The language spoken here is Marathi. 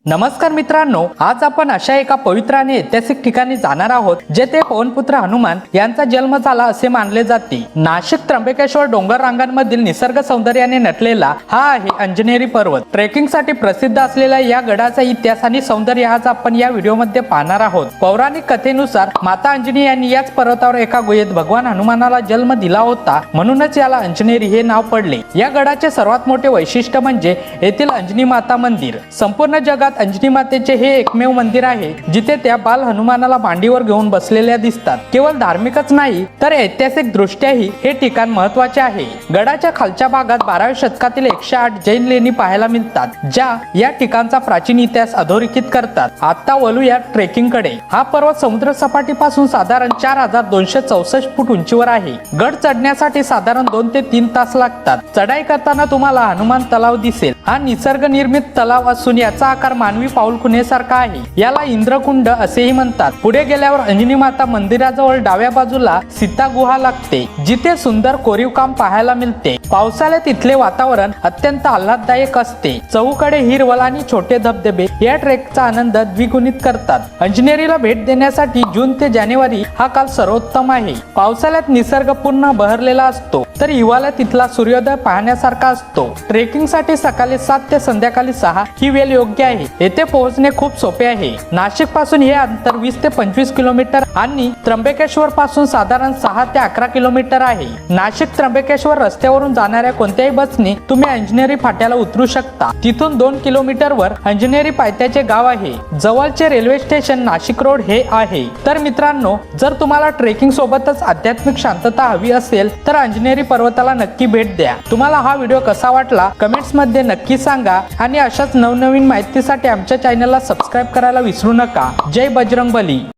नमस्कार मित्रांनो, आज आपण अशा एका पवित्र आणि ऐतिहासिक ठिकाणी जाणार आहोत जेथे पवनपुत्र हनुमान यांचा जन्म झाला असे मानले जाते। नाशिक त्र्यंबकेश्वर डोंगर रांगांमधील निसर्ग सौंदर्याने नटलेला हा आहे अंजनेरी पर्वत। ट्रेकिंगसाठी प्रसिद्ध असलेल्या या गडाचा इतिहास आणि सौंदर्य आज आपण या व्हिडिओमध्ये पाहणार आहोत। पौराणिक कथेनुसार माता अंजनी यांनी याच पर्वतावर एका गुहेत भगवान हनुमानाला जन्म दिला होता, म्हणूनच याला अंजनेरी हे नाव पडले। या गडाचे सर्वात मोठे वैशिष्ट्य म्हणजे येथील अंजनी माता मंदिर। संपूर्ण जगात अंजनी मातेचे हे एकमेव मंदिर आहे जिथे त्या बाल हनुमानाला मांडीवर घेऊन बसलेल्या दिसतात। केवळ धार्मिकच नाही तर ऐतिहासिक दृष्ट्याही हे ठिकाण महत्त्वाचे आहे। गडाच्या खालच्या भागात 12व्या शतकातील 108 जैन लेणी पाहायला मिळतात, ज्या या ठिकाणचा प्राचीन इतिहास अधोरेखित करतात। आता वळूया ट्रेकिंग कडे। हा पर्वत समुद्र सपाटीपासून साधारण 4264 फूट उंचीवर आहे। गड चढण्यासाठी साधारण 2 ते 3 तास लागतात। चढाई करताना तुम्हाला हनुमान तलाव दिसेल। हा निसर्ग निर्मित तलाव असून याचा आकार मानवी पाऊलखुणेसारखा आहे। याला इंद्रकुंड असेही म्हणतात। पुढे गेल्यावर अंजनी माता मंदिराजवळ डाव्या बाजूला सीता गुहा लागते, जिथे सुंदर कोरीव काम पाहायला मिळते। पावसाळ्यात इथले वातावरण अत्यंत आल्हाददायक असते। चहूकडे हिरवळ आणि छोटे धबधबे या ट्रेकचा आनंद द्विगुणित करतात। अंजनेरीला भेट देण्यासाठी जून ते जानेवारी हा काल सर्वोत्तम आहे। पावसाळ्यात निसर्ग पूर्ण बहरलेला असतो, तर हिवाळ्यात इथला सूर्योदय पाहण्यासारखा असतो। ट्रेकिंगसाठी सकाळी 7 ते संध्याकाळी 6 ही वेळ योग्य आहे। येथे पोहोचणे खूप सोपे आहे। नाशिक पासून हे अंतर 20 ते 25 किलोमीटर आणि त्र्यंबकेश्वर पासून साधारण 6 ते 11 किलोमीटर आहे। नाशिक त्र्यंबकेश्वर रस्त्यावरून जाणाऱ्या कोणत्याही बसने तुम्ही अंजनेरी फाट्याला उतरू शकता। तिथून 2 किलोमीटरवर अंजनेरी पायथ्याचे गाव आहे। जवळचे रेल्वे स्टेशन नाशिक रोड हे आहे। तर मित्रांनो, जर तुम्हाला ट्रेकिंग सोबतच आध्यात्मिक शांतता हवी असेल तर अंजनेरी पर्वताला नक्की भेट द्या। तुम्हाला हा व्हिडिओ कसा वाटला कमेंट्स मध्ये नक्की सांगा आणि अशाच नवनवीन माहितीसाठी आमच्या चॅनलला सबस्क्राइब करायला विसरू नका। जय बजरंगबली।